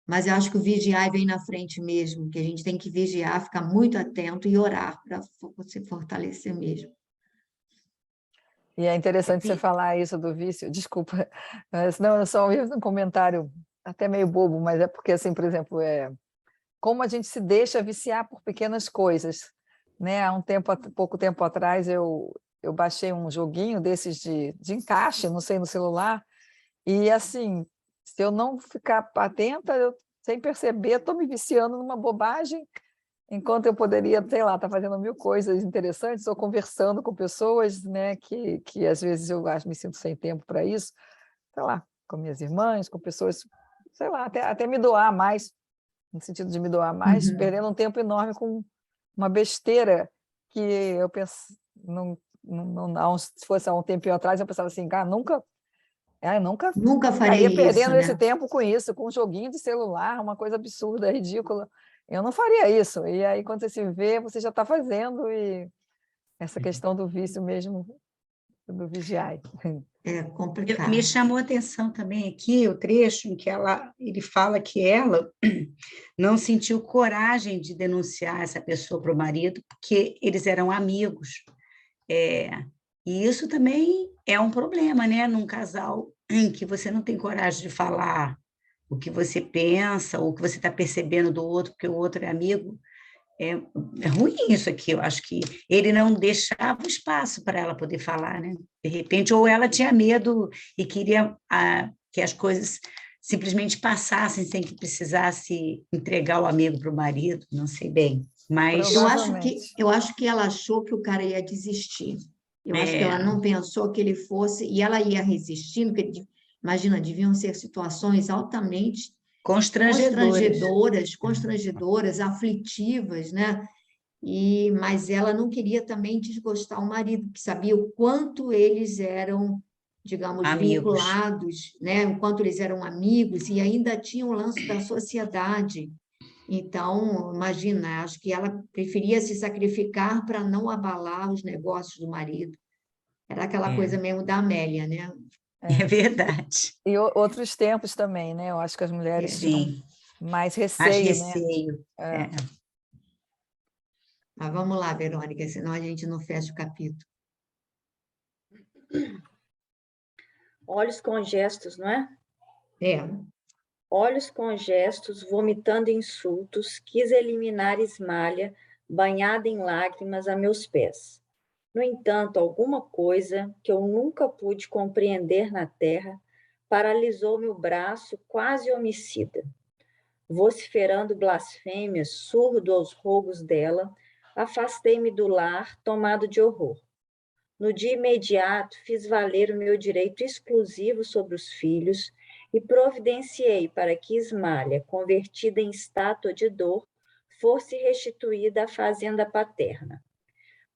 Mas eu acho que o vigiar vem na frente mesmo, que a gente tem que vigiar, ficar muito atento e orar para se fortalecer mesmo. E é interessante você falar isso do vício. Desculpa, senão eu só ia fazer um comentário até meio bobo, mas é porque, assim, por exemplo, como a gente se deixa viciar por pequenas coisas, né? Há pouco tempo atrás, eu baixei um joguinho desses de encaixe, não sei, no celular, e, assim, se eu não ficar atenta, eu, sem perceber, estou me viciando numa bobagem, enquanto eu poderia, sei lá, estar fazendo mil coisas interessantes, ou conversando com pessoas, né, que às vezes eu me sinto sem tempo para isso, sei lá, com minhas irmãs, com pessoas, sei lá, até me doar mais, no sentido de me doar mais, perdendo um tempo enorme com uma besteira que eu penso, se fosse há um tempinho atrás, eu pensava assim, nunca Eu nunca Nunca estaria faria isso, perdendo esse né? tempo com isso, com um joguinho de celular, uma coisa absurda, ridícula. Eu não faria isso. E aí, quando você se vê, você já está fazendo, e essa questão do vício mesmo, do vigiar. É Me complicado. chamou a atenção também aqui o trecho em que ele fala que ela não sentiu coragem de denunciar essa pessoa para o marido, porque eles eram amigos. É, e isso também é um problema, né? Num casal em que você não tem coragem de falar o que você pensa, ou o que você está percebendo do outro, porque o outro é amigo. É ruim isso aqui, eu acho que ele não deixava espaço para ela poder falar, né? De repente, ou ela tinha medo e queria que as coisas simplesmente passassem sem que precisasse entregar o amigo para o marido, não sei bem. Mas Provavelmente. Eu acho que ela achou que o cara ia desistir. Eu acho que é ela não pensou que ele fosse, e ela ia resistindo, porque, imagina, deviam ser situações altamente constrangedoras. constrangedoras, aflitivas, né? Mas ela não queria também desgostar o marido, que sabia o quanto eles eram, digamos, Amigos. vinculados, né? O quanto eles eram amigos, e ainda tinha o lance da sociedade. Então, imagina, acho que ela preferia se sacrificar para não abalar os negócios do marido. Era aquela É, coisa mesmo da Amélia, né? é verdade. E outros tempos também, né? Eu acho que as mulheres tinham Sim, mais mais receio, né? receio. É. Mas vamos lá, Verônica, senão a gente não fecha o capítulo. Olhos com gestos, não é? É, Olhos com gestos, vomitando insultos, quis eliminar Ismália, banhada em lágrimas a meus pés. No entanto, alguma coisa que eu nunca pude compreender na terra paralisou meu braço quase homicida. Vociferando blasfêmias, surdo aos rogos dela, afastei-me do lar, tomado de horror. No dia imediato, fiz valer o meu direito exclusivo sobre os filhos e providenciei para que Ismália, convertida em estátua de dor, fosse restituída à fazenda paterna.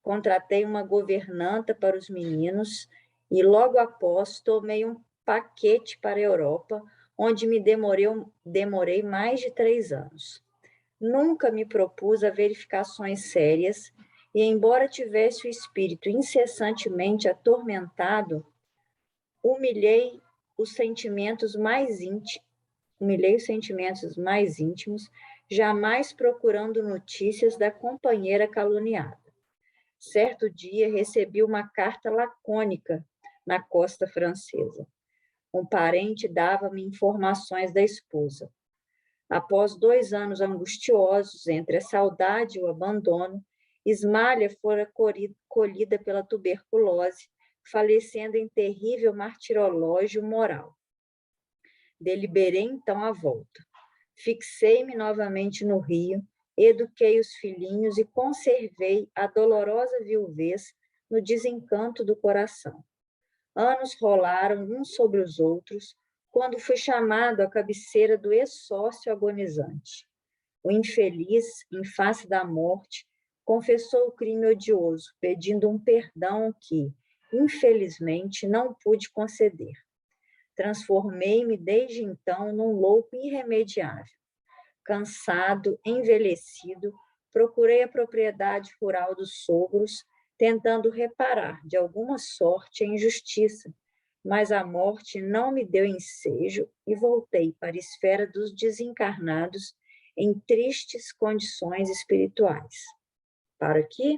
Contratei uma governanta para os meninos e logo após tomei um paquete para a Europa, onde me demorei mais de 3 anos. Nunca me propus a verificações sérias e, embora tivesse o espírito incessantemente atormentado, humilhei os sentimentos mais íntimos, jamais procurando notícias da companheira caluniada. Certo dia recebi uma carta lacônica na costa francesa. Um parente dava-me informações da esposa. Após 2 anos angustiosos entre a saudade e o abandono, Ismália fora colhida pela tuberculose, falecendo em terrível martirológio moral. Deliberei então a volta. Fixei-me novamente no Rio, eduquei os filhinhos e conservei a dolorosa viuvez no desencanto do coração. Anos rolaram uns sobre os outros, quando fui chamado à cabeceira do ex-sócio agonizante. O infeliz, em face da morte, confessou o crime odioso, pedindo um perdão que, infelizmente, não pude conceder. Transformei-me desde então num louco irremediável. Cansado, envelhecido, procurei a propriedade rural dos sogros, tentando reparar, de alguma sorte, a injustiça, mas a morte não me deu ensejo e voltei para a esfera dos desencarnados em tristes condições espirituais. Para aqui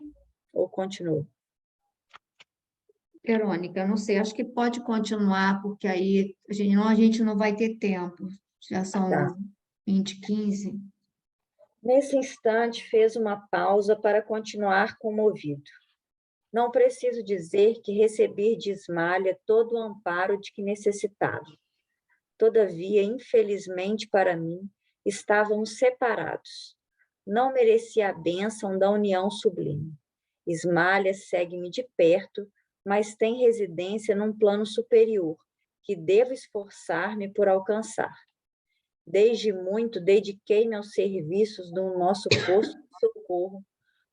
ou continuo? Verônica, não sei, acho que pode continuar, porque aí a gente não vai ter tempo. Já Tá. são 20h15. Nesse instante, fez uma pausa para continuar comovido. Não preciso dizer que recebi de Ismália todo o amparo de que necessitava. Todavia, infelizmente para mim, estávamos separados. Não merecia a bênção da união sublime. Ismália segue-me de perto, mas tem residência num plano superior, que devo esforçar-me por alcançar. Desde muito dediquei-me aos serviços do nosso posto de socorro,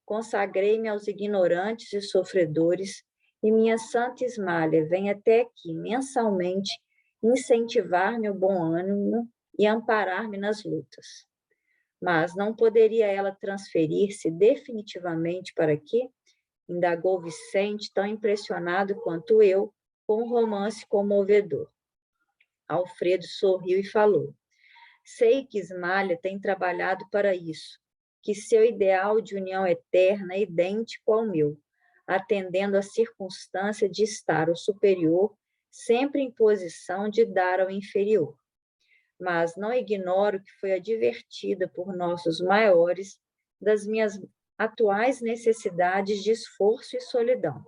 consagrei-me aos ignorantes e sofredores, e minha santa Ismália vem até aqui mensalmente incentivar meu bom ânimo e amparar-me nas lutas. Mas não poderia ela transferir-se definitivamente para aqui? Indagou Vicente, tão impressionado quanto eu com o romance comovedor. Alfredo sorriu e falou: sei que Ismália tem trabalhado para isso, que seu ideal de união eterna é idêntico ao meu, atendendo à circunstância de estar o superior sempre em posição de dar ao inferior. Mas não ignoro que foi advertida por nossos maiores das minhas atuais necessidades de esforço e solidão.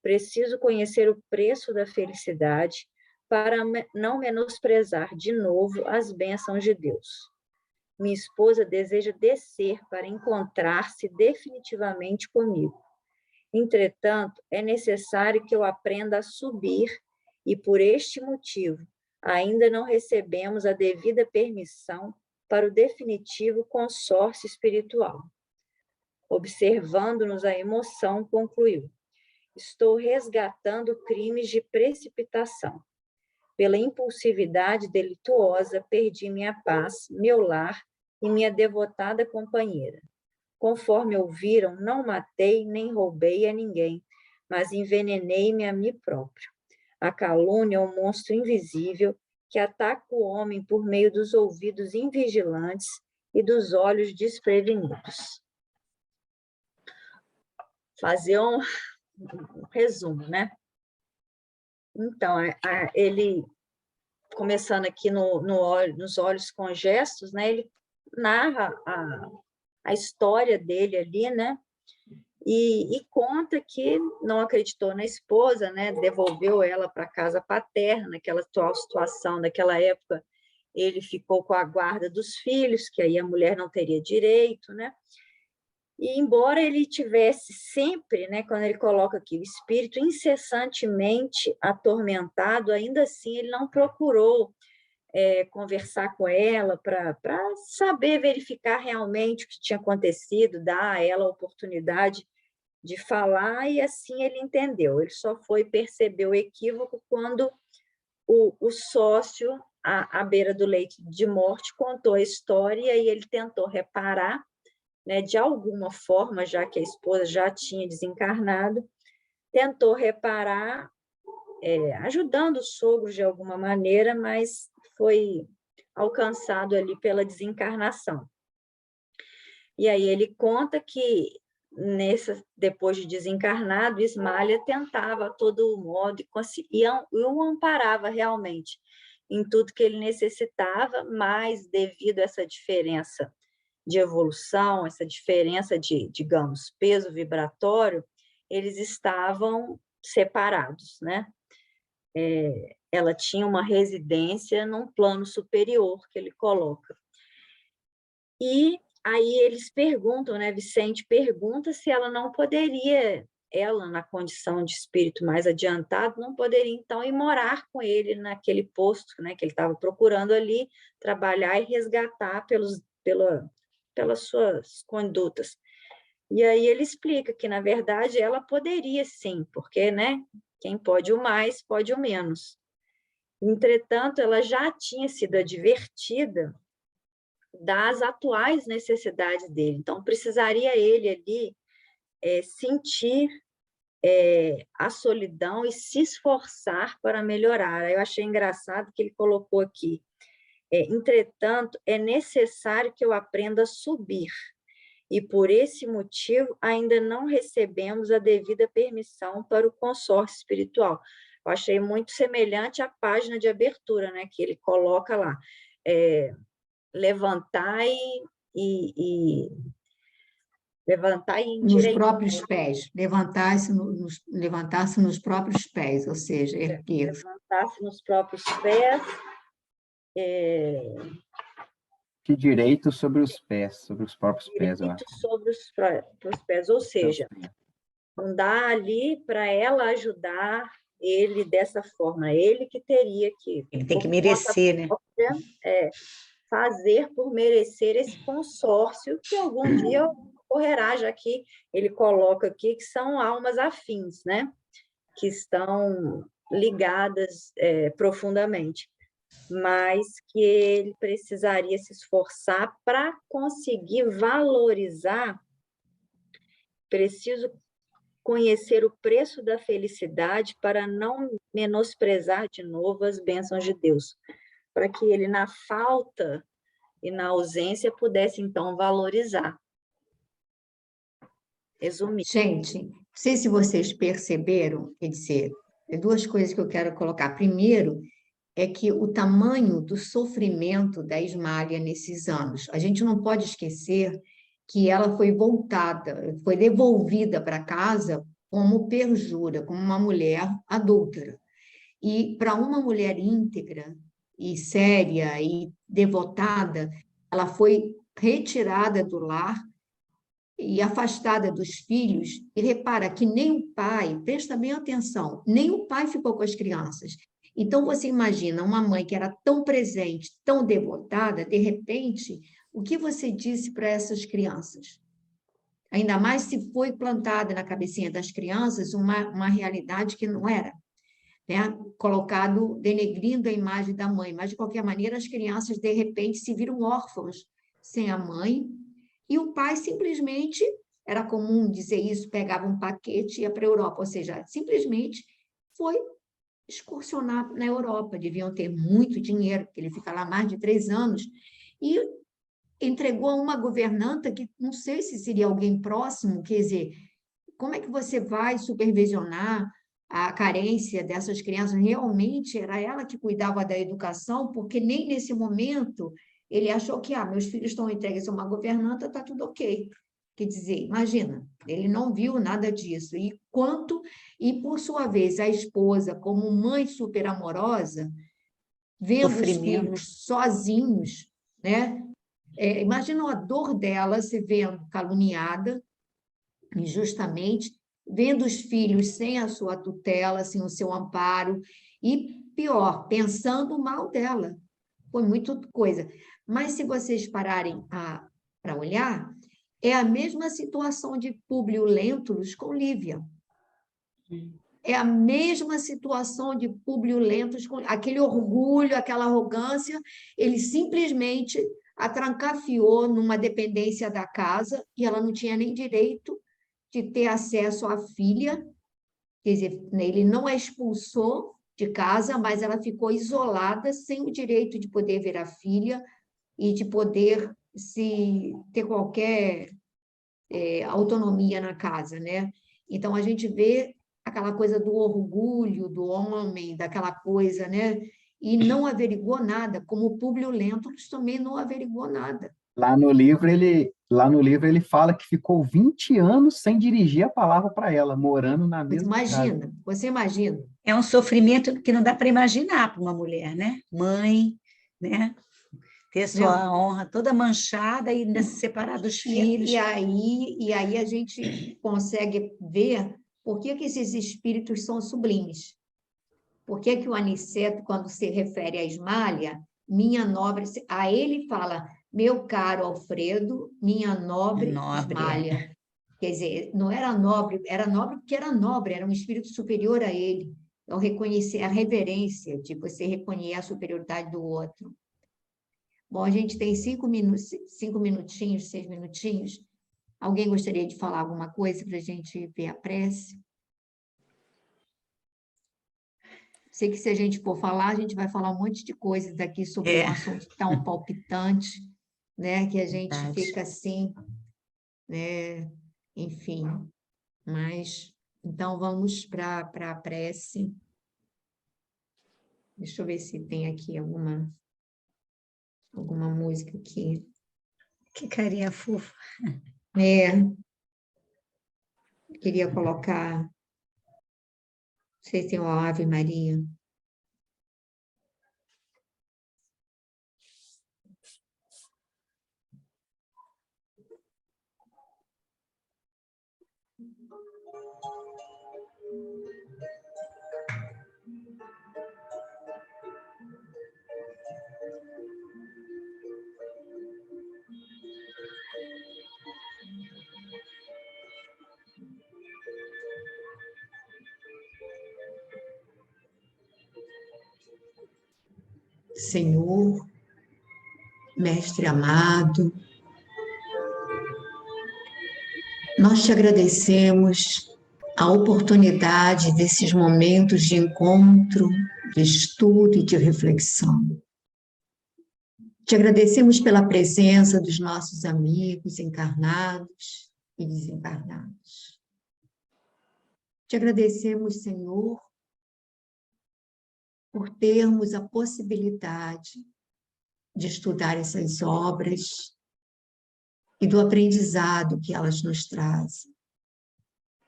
Preciso conhecer o preço da felicidade para não menosprezar de novo as bênçãos de Deus. Minha esposa deseja descer para encontrar-se definitivamente comigo. Entretanto, é necessário que eu aprenda a subir e, por este motivo, ainda não recebemos a devida permissão para o definitivo consórcio espiritual. Observando-nos a emoção, concluiu: estou resgatando crimes de precipitação. Pela impulsividade delituosa, perdi minha paz, meu lar e minha devotada companheira. Conforme ouviram, não matei nem roubei a ninguém, mas envenenei-me a mim próprio. A calúnia é um monstro invisível que ataca o homem por meio dos ouvidos invigilantes e dos olhos desprevenidos. Fazer um resumo, né? Então, ele, começando aqui nos Olhos com Gestos, né? Ele narra a história dele ali, né? E conta que não acreditou na esposa, né? Devolveu ela para a casa paterna, naquela atual situação daquela época. Ele ficou com a guarda dos filhos, que aí a mulher não teria direito, né? E embora ele tivesse sempre, né, quando ele coloca aqui, o espírito incessantemente atormentado, ainda assim ele não procurou conversar com ela para saber verificar realmente o que tinha acontecido, dar a ela a oportunidade de falar, e assim ele entendeu. Ele só foi perceber o equívoco quando o sócio, à beira do leito de morte, contou a história e ele tentou reparar, né, de alguma forma, já que a esposa já tinha desencarnado, tentou reparar, ajudando o sogro de alguma maneira, mas foi alcançado ali pela desencarnação. E aí ele conta que, depois de desencarnado, Ismália tentava a todo modo e o amparava realmente em tudo que ele necessitava, mas devido a essa diferença de evolução, essa diferença de, digamos, peso vibratório, eles estavam separados, né? Ela tinha uma residência num plano superior que ele coloca. E aí eles perguntam, né? Vicente pergunta se ela não poderia, ela na condição de espírito mais adiantado, não poderia então ir morar com ele naquele posto, né? Que ele estava procurando ali, trabalhar e resgatar pelas suas condutas. E aí ele explica que, na verdade, ela poderia sim, porque, né, quem pode o mais, pode o menos. Entretanto, ela já tinha sido advertida das atuais necessidades dele. Então, precisaria ele ali sentir a solidão e se esforçar para melhorar. Eu achei engraçado que ele colocou aqui: entretanto, é necessário que eu aprenda a subir, e por esse motivo ainda não recebemos a devida permissão para o consórcio espiritual. Eu achei muito semelhante à página de abertura, né, que ele coloca lá, levantar e endireitar. Nos próprios pés, levantar-se nos próprios pés, ou seja, erguer-se. Levantar-se nos próprios pés. Que direito sobre os pés, sobre os próprios pés, eu acho. Sobre os próprios pés, ou seja, não dá ali para ela ajudar ele dessa forma, ele que teria que... Ele tem que merecer, né? Fazer por merecer esse consórcio que algum dia ocorrerá, já que ele coloca aqui que são almas afins, né? Que estão ligadas profundamente, mas que ele precisaria se esforçar para conseguir valorizar. Preciso conhecer o preço da felicidade para não menosprezar de novo as bênçãos de Deus, para que ele, na falta e na ausência, pudesse, então, valorizar. Resumir. Gente, não sei se vocês perceberam, quer dizer, tem duas coisas que eu quero colocar. Primeiro, é que o tamanho do sofrimento da Ismália nesses anos. A gente não pode esquecer que ela foi voltada, foi devolvida para casa como perjura, como uma mulher adúltera. E para uma mulher íntegra e séria e devotada, ela foi retirada do lar e afastada dos filhos. E repara que nem o pai, presta bem atenção, nem o pai ficou com as crianças. Então, você imagina uma mãe que era tão presente, tão devotada, de repente, o que você disse para essas crianças? Ainda mais se foi plantada na cabecinha das crianças uma realidade que não era, né? Colocado, denegrindo a imagem da mãe. Mas, de qualquer maneira, as crianças, de repente, se viram órfãos sem a mãe, e o pai simplesmente, era comum dizer isso, pegava um paquete e ia para a Europa, ou seja, simplesmente foi excursionar na Europa, deviam ter muito dinheiro, porque ele fica lá mais de 3 anos, e entregou a uma governanta que não sei se seria alguém próximo, quer dizer, como é que você vai supervisionar a carência dessas crianças? Realmente era ela que cuidava da educação, porque nem nesse momento ele achou que, meus filhos estão entregues a uma governanta, está tudo ok. Quer dizer, imagina, ele não viu nada disso. E por sua vez, a esposa, como mãe super amorosa, vendo os filhos sozinhos, né? Imagina a dor dela se vendo caluniada, injustamente, vendo os filhos sem a sua tutela, sem o seu amparo, e pior, pensando mal dela. Foi muita coisa. Mas se vocês pararem para olhar, é a mesma situação de Públio Lentulus com Lívia. É a mesma situação de Públio Lentulus com aquele orgulho, aquela arrogância, ele simplesmente a trancafiou numa dependência da casa e ela não tinha nem direito de ter acesso à filha, quer dizer, ele não a expulsou de casa, mas ela ficou isolada, sem o direito de poder ver a filha e de poder ter qualquer autonomia na casa, né? Então, a gente vê aquela coisa do orgulho do homem, daquela coisa, né? E não averigou nada, como Públio Lentulus também não averigou nada. Lá no livro ele fala que ficou 20 anos sem dirigir a palavra para ela, morando na mesma casa. Você imagina. É um sofrimento que não dá para imaginar para uma mulher, né? Mãe, né? Ter sua honra toda manchada e ainda se separar dos filhos. E aí a gente consegue ver por que esses espíritos são sublimes. Por que o Aniceto, quando se refere a Ismália, minha nobre, a ele fala, meu caro Alfredo, minha nobre Ismália. Quer dizer, não era nobre porque era nobre, era um espírito superior a ele. Então, reconhecer a reverência, de você reconhecer a superioridade do outro. Bom, a gente tem 5 minutinhos, 6 minutinhos. Alguém gostaria de falar alguma coisa para a gente ver a prece? Sei que se a gente for falar, a gente vai falar um monte de coisas daqui sobre um assunto tão palpitante, né? Que a gente fica assim, né? Enfim, mas então vamos para a prece. Deixa eu ver se tem aqui alguma música aqui. Que carinha fofa. Queria colocar, não sei se tem uma Ave Maria. Senhor, Mestre amado, nós te agradecemos a oportunidade desses momentos de encontro, de estudo e de reflexão. Te agradecemos pela presença dos nossos amigos encarnados e desencarnados. Te agradecemos, Senhor, por termos a possibilidade de estudar essas obras e do aprendizado que elas nos trazem.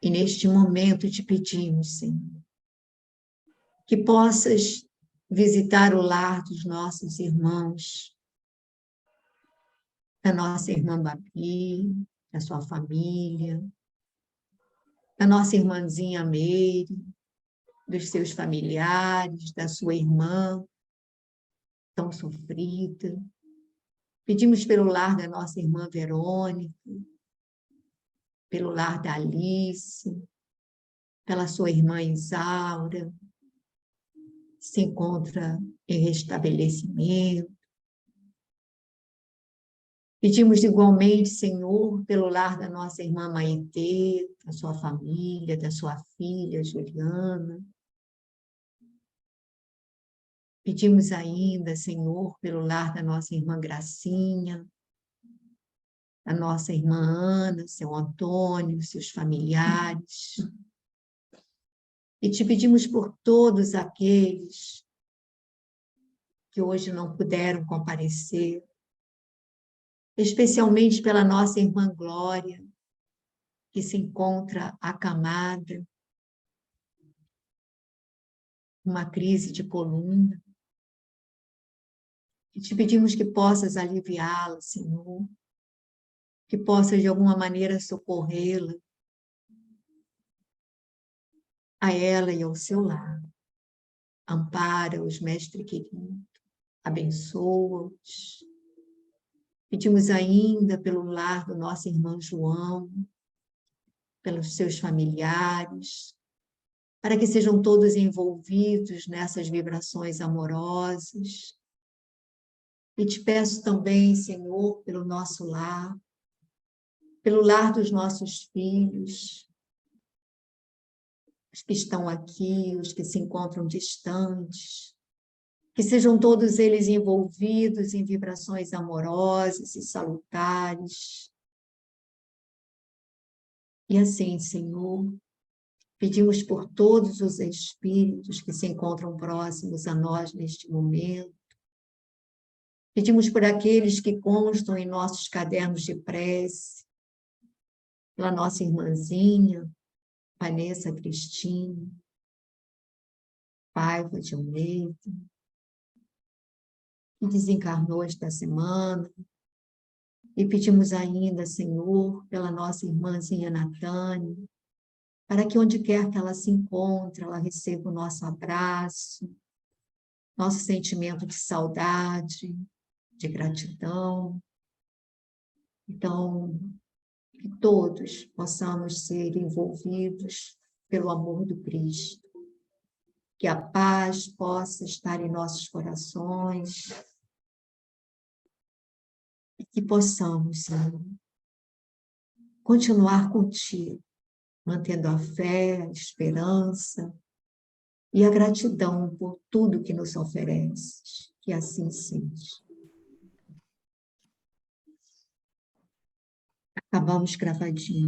E neste momento te pedimos, Senhor, que possas visitar o lar dos nossos irmãos, da nossa irmã Babi, da sua família, da nossa irmãzinha Meire, dos seus familiares, da sua irmã tão sofrida. Pedimos pelo lar da nossa irmã Verônica, pelo lar da Alice, pela sua irmã Isaura, que se encontra em restabelecimento. Pedimos igualmente, Senhor, pelo lar da nossa irmã Maitê, da sua família, da sua filha Juliana. Pedimos ainda, Senhor, pelo lar da nossa irmã Gracinha, da nossa irmã Ana, seu Antônio, seus familiares. E te pedimos por todos aqueles que hoje não puderam comparecer, especialmente pela nossa irmã Glória, que se encontra acamada, uma crise de coluna. E te pedimos que possas aliviá-la, Senhor, que possas de alguma maneira socorrê-la, a ela e ao seu lar. Ampara-os, Mestre querido, abençoa-os. Pedimos ainda pelo lar do nosso irmão João, pelos seus familiares, para que sejam todos envolvidos nessas vibrações amorosas. E te peço também, Senhor, pelo nosso lar, pelo lar dos nossos filhos, os que estão aqui, os que se encontram distantes, que sejam todos eles envolvidos em vibrações amorosas e salutares. E assim, Senhor, pedimos por todos os espíritos que se encontram próximos a nós neste momento. Pedimos por aqueles que constam em nossos cadernos de prece, pela nossa irmãzinha, Vanessa Cristina, Paiva de Almeida, que desencarnou esta semana. E pedimos ainda, Senhor, pela nossa irmãzinha Natânia, para que onde quer que ela se encontre, ela receba o nosso abraço, nosso sentimento de saudade, de gratidão. Então, que todos possamos ser envolvidos pelo amor do Cristo, que a paz possa estar em nossos corações e que possamos, Senhor, continuar contigo, mantendo a fé, a esperança e a gratidão por tudo que nos ofereces. Que assim seja. Acabamos gravadinho.